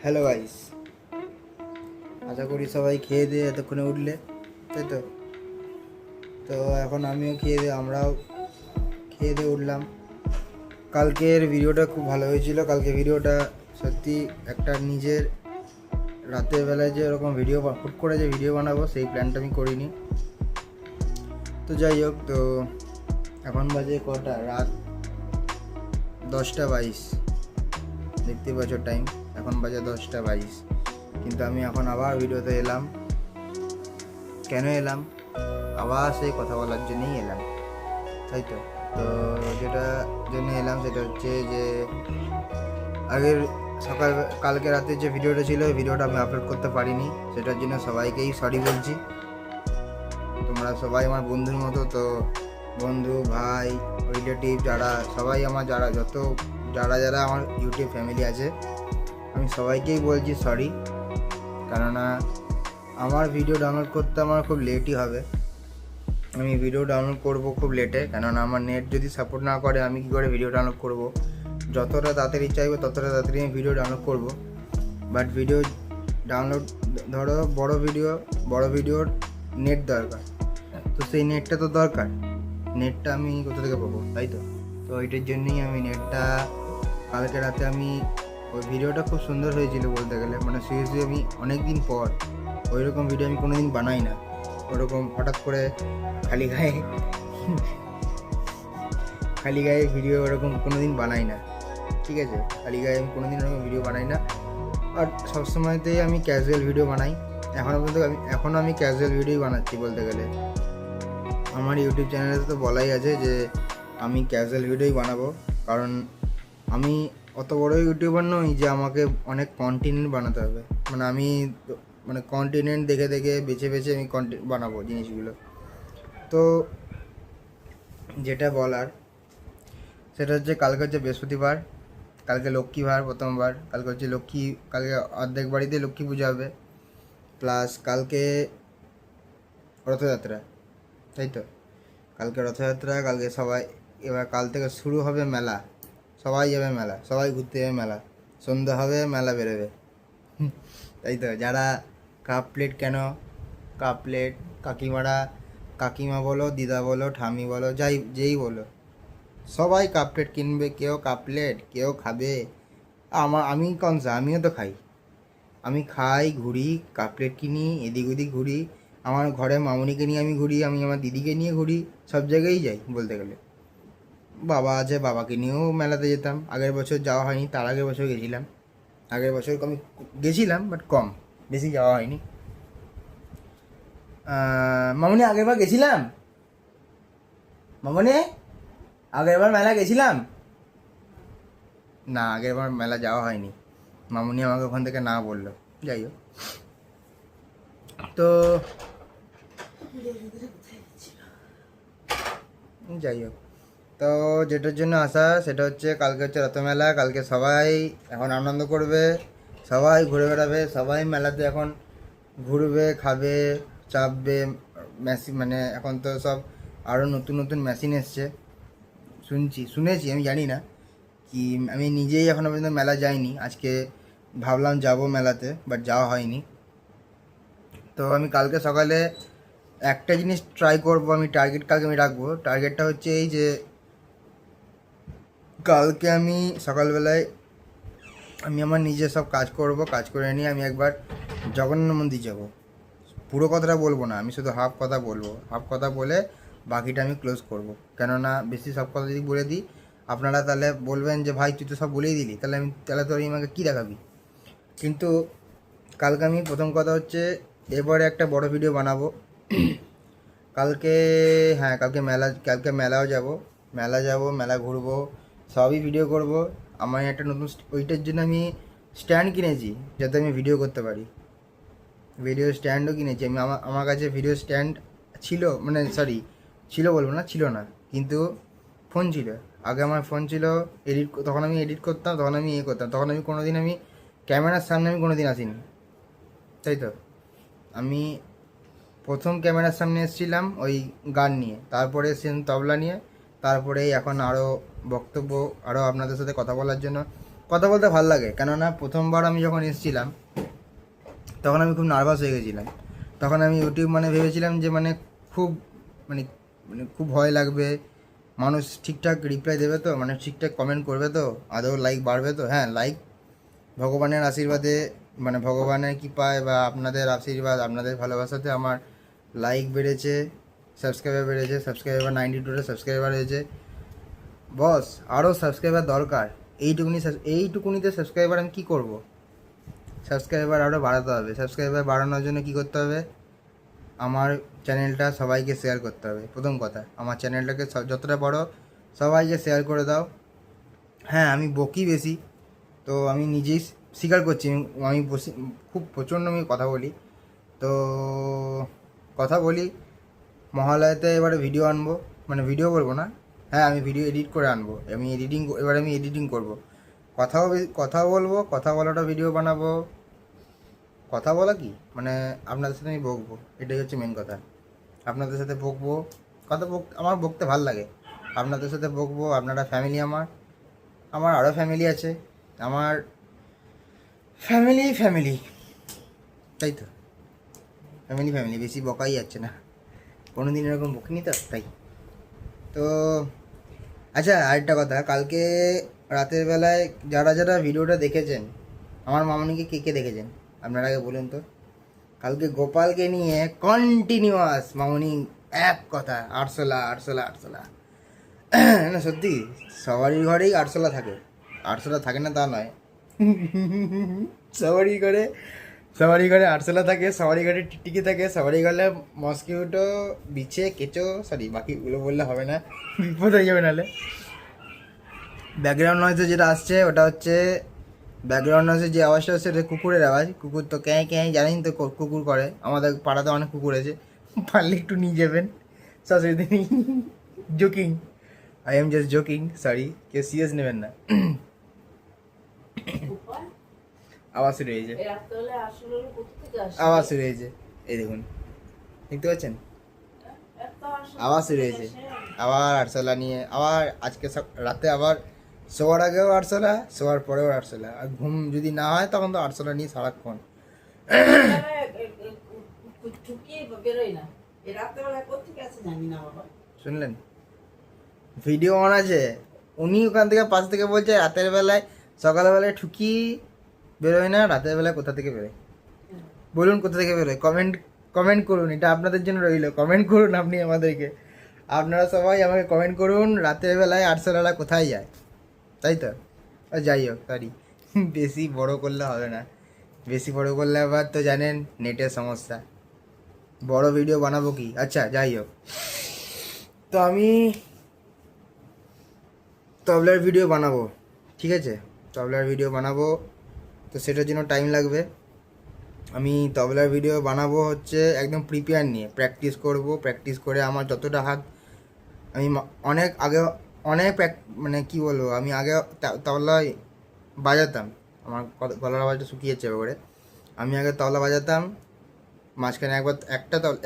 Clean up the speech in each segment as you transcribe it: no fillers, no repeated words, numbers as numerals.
Hello guys, আশা করি সবাই খেয়ে দিয়ে এতক্ষণে উঠলে, তাই তো। তো এখন আমিও আমরাও খেয়ে দিয়ে উঠলাম। কালকের ভিডিওটা খুব ভালো হয়েছিল। কালকে ভিডিওটা সত্যি একটা নিজের রাতের বেলায় যে এরকম ভিডিও হুট করে যে ভিডিও বানাবো সেই প্ল্যানটা আমি করিনি। তো যাই হোক, তো এখন বাজে কটা, রাত 10:22, দেখতে পাচ্ছ টাইম, এখন বাজে 10:22। কিন্তু আমি এখন আবার ভিডিওতে এলাম। কেন এলাম? আবার সেই কথা বলার জন্যই এলাম, তাই তো। তো যেটা জন্য এলাম সেটা হচ্ছে যে আগের কালকে রাতে যে ভিডিওটা ছিল ওই ভিডিওটা আমি আপলোড করতে পারিনি, সেটার জন্য সবাইকেই সরি বলছি। তোমরা সবাই আমার বন্ধুর মতো, তো বন্ধু, ভাই, রিলেটিভ যারা সবাই আমার যারা আমার ইউটিউব ফ্যামিলি আছে, আমি সবাইকেই বলছি সরি। কেননা আমার ভিডিও ডাউনলোড করতে আমার খুব লেটই হবে। আমি ভিডিও ডাউনলোড করব খুব লেটে, কেননা আমার নেট যদি সাপোর্ট না করে আমি কী করে ভিডিও ডাউনলোড করব। যতটা তাড়াতাড়ি চাইবো ততটা তাড়াতাড়ি আমি ভিডিও ডাউনলোড করব। বাট ভিডিও ডাউনলোড, ধরো বড় ভিডিওর নেট দরকার, তো সেই নেটটা তো দরকার। নেটটা আমি কোথা থেকে পাবো, তাই তো। তো ওইটার জন্যই আমি নেটটা কালকে রাতে ওই ভিডিওটা খুব সুন্দর হয়েছিল বলতে গেলে, মানে সিরিয়াসলি আমি অনেক দিন পর ওইরকম ভিডিও আমি কোনোদিন বানাই না। ওরকম হঠাৎ করে খালি গায়ে ভিডিও ওরকম কোনোদিন বানাই না, ঠিক আছে। খালি গায়ে আমি কোনোদিন ওরকম ভিডিও বানাই না। আর সবসময়তেই আমি ক্যাজুয়াল ভিডিও বানাই। এখনও আমি ক্যাজুয়াল ভিডিওই বানাচ্ছি বলতে গেলে। আমার ইউটিউব চ্যানেলে তো বলাই আছে যে আমি ক্যাজুয়াল ভিডিওই বানাবো, কারণ আমি অত বড় ইউটিউবার নই যে আমাকে অনেক কন্টেন্ট বানাতে হবে। মানে কন্টেন্ট দেখে বেছে আমি কন্টেন্ট বানাবো জিনিসগুলো। তো যেটা বলার সেটা হচ্ছে কালকে হচ্ছে বৃহস্পতিবার, কালকে লক্ষ্মীবার প্রথমবার, কালকে অর্ধেক বাড়িতে লক্ষ্মী পূজা হবে, প্লাস কালকে রথযাত্রা, তাই তো। কালকে রথযাত্রা, এবার কাল থেকে শুরু হবে মেলা। সবাই যাবে মেলা, সবাই ঘুরতে যাবে মেলা, সন্ধ্যা হবে, মেলা বেরোবে, তাই তো। যারা কাপ প্লেট কাকিমা বলো, দিদা বলো, ঠামি বলো, যেই বলো, সবাই কাপ প্লেট কিনবে। কেউ কাপ প্লেট, কেউ খাবে। আমি আমিও তো খাই। আমি খাই, ঘুরি, কাপ প্লেট কিনি, এদিক ওদিক ঘুরি। আমার ঘরে মামুনিকে নিয়ে আমি ঘুরি, আমি আমার দিদিকে নিয়ে ঘুরি, সব জায়গায় যাই বলতে গেলে। বাবা আছে, বাবাকে নিয়েও মেলাতে যেতাম। আগের বছর যাওয়া হয়নি, তার আগের বছর গেছিলাম। আগের বছর আমি গেছিলাম, বাট কম, বেশি যাওয়া হয়নি। মামুনি আগেরবার গেছিলাম, মামুনি আগেরবার মেলা গেছিলাম না, আগেরবার মেলা যাওয়া হয়নি। মামুনি আমাকে ওখান থেকে না বললো। যাই হোক, তো তো যেটার জন্য আসা সেটা হচ্ছে কালকে হচ্ছে রথমেলা। কালকে সবাই এখন আনন্দ করবে, সবাই ঘুরে বেড়াবে, সবাই মেলাতে এখন ঘুরবে, খাবে, চাপবে। মানে এখন তো সব আরও নতুন নতুন মেশিন এসছে শুনেছি, আমি জানি না কি। আমি নিজেই এখনও পর্যন্ত মেলা যাইনি। আজকে ভাবলাম যাব মেলাতে, বাট যাওয়া হয়নি। তো আমি কালকে সকালে একটা জিনিস ট্রাই করবো, কালকে আমি রাখবো। টার্গেটটা হচ্ছে এই যে কালকে আমি সকালবেলায় আমি আমার নিজে সব কাজ করব, কাজ করে নিয়ে আমি একবার জগন্নাথ মন্দির যাব। পুরো কথাটা বলবো না, আমি শুধু হাফ কথা বলবো। হাফ কথা বলে বাকিটা আমি ক্লোজ করব। কেননা বেশি সব কথা যদি বলে দিই আপনারা তাহলে বলবেন যে ভাই তুই তো সব বলেই দিলি, তাহলে তো আমাকে কী দেখাবি। কিন্তু কালকে আমি প্রথম কথা হচ্ছে এবারে একটা বড় ভিডিও বানাবো কালকে। হ্যাঁ, কালকে মেলাও যাব, মেলা ঘুরবো, সবই ভিডিও করব। আমার একটা নতুন ওইটার জন্য আমি স্ট্যান্ড কিনেছি, যাতে আমি ভিডিও করতে পারি। ভিডিও স্ট্যান্ডও কিনেছি আমি। আমার কাছে ভিডিও স্ট্যান্ড ছিল, মানে সরি, ছিল না, কিন্তু ফোন ছিল। আগে আমার ফোন ছিল, তখন আমি এডিট করতাম, তখন আমি করতাম, তখন আমি কোনোদিন ক্যামেরার সামনে কোনোদিন আসিনি, তাই তো। আমি প্রথম ক্যামেরার সামনে এসেছিলাম ওই গান নিয়ে, তারপরে তবলা নিয়ে, তারপরে এখন আরও বক্তব্য, আরও আপনাদের সাথে কথা বলার জন্য কথা বলতে ভালো লাগে, কেননা প্রথমবার আমি যখন এসেছিলাম তখন আমি খুব নার্ভাস হয়ে গেছিলাম। তখন আমি ইউটিউব মানে ভেবেছিলাম যে মানে খুব মানে মানে খুব ভয় লাগবে, মানুষ ঠিকঠাক রিপ্লাই দেবে তো, মানে ঠিকঠাক কমেন্ট করবে তো, আদৌ লাইক বাড়বে তো। হ্যাঁ, লাইক ভগবানের আশীর্বাদে, মানে ভগবানের কৃপায় বা আপনাদের আশীর্বাদ, আপনাদের ভালোবাসাতে আমার লাইক বেড়েছে, সাবস্ক্রাইবার বেড়েছে, সাবস্ক্রাইবার 92টা সাবস্ক্রাইবার হয়েছে। বস আরও সাবস্ক্রাইবার দরকার, এইটুকুনিতে সাবস্ক্রাইবার আমি কী করব? সাবস্ক্রাইবার আরও বাড়াতে হবে। সাবস্ক্রাইবার বাড়ানোর জন্য কী করতে হবে? আমার চ্যানেলটা সবাইকে শেয়ার করতে হবে। প্রথম কথা, আমার চ্যানেলটাকে যতটা বড় সবাইকে শেয়ার করে দাও। হ্যাঁ, আমি বকি বেশি, তো আমি নিজেই স্বীকার করছি, আমি খুব প্রচণ্ড আমি কথা বলি। তো কথা বলি, মহালয়াতে এবারে ভিডিও আনবো, মানে ভিডিও বলবো না, হ্যাঁ আমি ভিডিও এডিট করে আনবো। আমি এডিটিং করব। কথাও বলবো, কথা বলাটা ভিডিও বানাবো। কথা বলা কি মানে আপনাদের সাথে আমি বকবো, এটাই হচ্ছে মেন কথা। আপনাদের সাথে বকবো, আমার বকতে ভাল লাগে। আপনাদের সাথে বকবো, আপনারা ফ্যামিলি, আমার আরও ফ্যামিলি আছে, আমার ফ্যামিলি, তাই তো ফ্যামিলি, বেশি বকাই যাচ্ছে না, কোনো দিন এরকম বকিনি তো, তাই তো। আচ্ছা, আরেকটা কথা, কালকে রাতের বেলায় যারা ভিডিওটা দেখেছেন, আমার মামনিকে কে দেখেছেন আপনারা আগে বলুন তো। কালকে গোপালকে নিয়ে কন্টিনিউয়াস মামনি এক কথা, আরশোলা। না সত্যি, সবারই ঘরেই আরশোলা থাকে, আরশোলা থাকে না তা নয়। সবারই ঘরে আরশোলা থাকে, সবারই ঘরে টিকটিকি থাকে, সবারই ঘরে মস্কিউটো, বিছে, কেঁচো, সরি বাকিগুলো বললে হবে না, বিপদ হয়ে যাবে নাহলে। ব্যাকগ্রাউন্ড নয়েজে যেটা আসছে ওটা হচ্ছে, ব্যাকগ্রাউন্ড নয়েজে যে আওয়াজটা হচ্ছে ওটা কুকুরের আওয়াজ। কুকুর তো ক্যাঁ জানেন তো, কুকুর করে, আমাদের পাড়াতে অনেক কুকুর আছে, পারলে একটু নিয়ে যাবেন, শাশুড়ি নেই। Joking, I am just joking, sorry, কেউ সিরিয়াস নেবেন না। আওয়াজ শুরু হয়েছে, এই দেখুন, দেখতে পাচ্ছেন আওয়াজ শুরু হয়েছে। আবার আরশোলা নিয়ে, আবার আজকে রাতে আবার শোয়ার আগেও আরশোলা, শোয়ার পরেও আরশোলা, আর ঘুম যদি না হয় তখন তো আরশোলা নিয়ে সারাক্ষণ। শুনলেন, ভিডিও অন আছে, উনি ওখান থেকে পাশ থেকে বলছে রাতের বেলায়, সকালবেলায় ঠুকি বেরোয় না, রাতের বেলায় কোথা থেকে বেরোয়? বলুন কোথা থেকে বেরোয়, কমেন্ট করুন, এটা আপনাদের জন্য রইল, কমেন্ট করুন আপনি আমাদেরকে, আপনারা সবাই আমাকে কমেন্ট করুন, রাতের বেলায় আরশোলারা কোথায় যায়, তাই তো। যাই হোক, সরি, বেশি বড় করলে হবে না, বেশি বড় করলে আবার তো জানেন নেটের সমস্যা, বড় ভিডিও বানাবো কি। আচ্ছা যাই হোক, তো আমি তবলার ভিডিও বানাবো, ঠিক আছে, তবলার ভিডিও বানাবো, তো সেটার জন্য টাইম লাগবে। আমি তবলার ভিডিও বানাবো হচ্ছে একদম প্রিপেয়ার নিয়ে, প্র্যাকটিস করে আমার যতটা হাত, আমি মানে কি বলবো, আমি আগে তবলায় বাজাতাম, আমার গলার আওয়াজটা শুকিয়েছে এবারে। আমি আগে তবলা বাজাতাম, মাঝখানে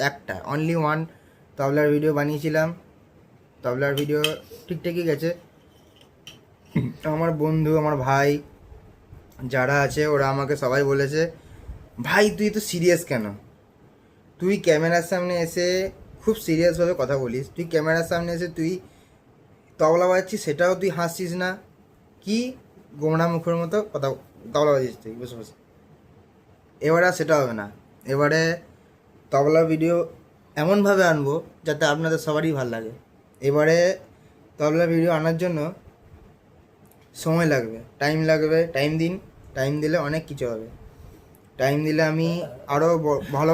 একটা অনলি ওয়ান তবলার ভিডিও বানিয়েছিলাম, তবলার ভিডিও ঠিকঠাকই গেছে। আমার বন্ধু, আমার ভাই যারা আছে ওরা আমাকে সবাই বলেছে, ভাই তুই তো সিরিয়াস কেন, তুই ক্যামেরার সামনে এসে খুব সিরিয়াসভাবে কথা বলিস, তুই ক্যামেরার সামনে এসে তুই তবলা বাজাচ্ছিস, সেটাও তুই হাসছিস না, কি গোমড়া মুখের মতো কথা তবলা বাজিস তুই বসে বসে। এবারে আর সেটা হবে না, এবারে তবলা ভিডিও এমনভাবে আনবো যাতে আপনাদের সবারই ভালো লাগে। এবারে তবলা ভিডিও আনার জন্য সময় লাগবে, টাইম দিন, টাইম দিলে অনেক কিছু হবে। টাইম দিলে আমি আরও ভালো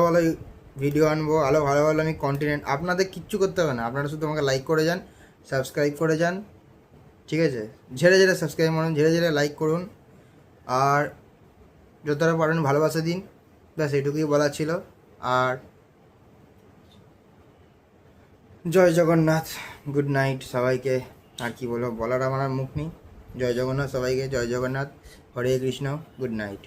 ভিডিও আনবো, আরও ভালো আমি কন্টেন্ট, আপনাদের কিচ্ছু করতে হবে না, আপনারা শুধু আমাকে লাইক করে যান, সাবস্ক্রাইব করে যান, ঠিক আছে, ঝেড়ে সাবস্ক্রাইব করুন, ঝেড়ে লাইক করুন, আর যতটা পারেন ভালোবাসা দিন, ব্যাস এইটুকুই বলার ছিল। আর জয় জগন্নাথ, গুড নাইট সবাইকে, আর কি বলবো, বলার আমার মুখ নেই। জয় জগন্নাথ সবাইকে, জয় জগন্নাথ, হরে কৃষ্ণ, গুড নাইট।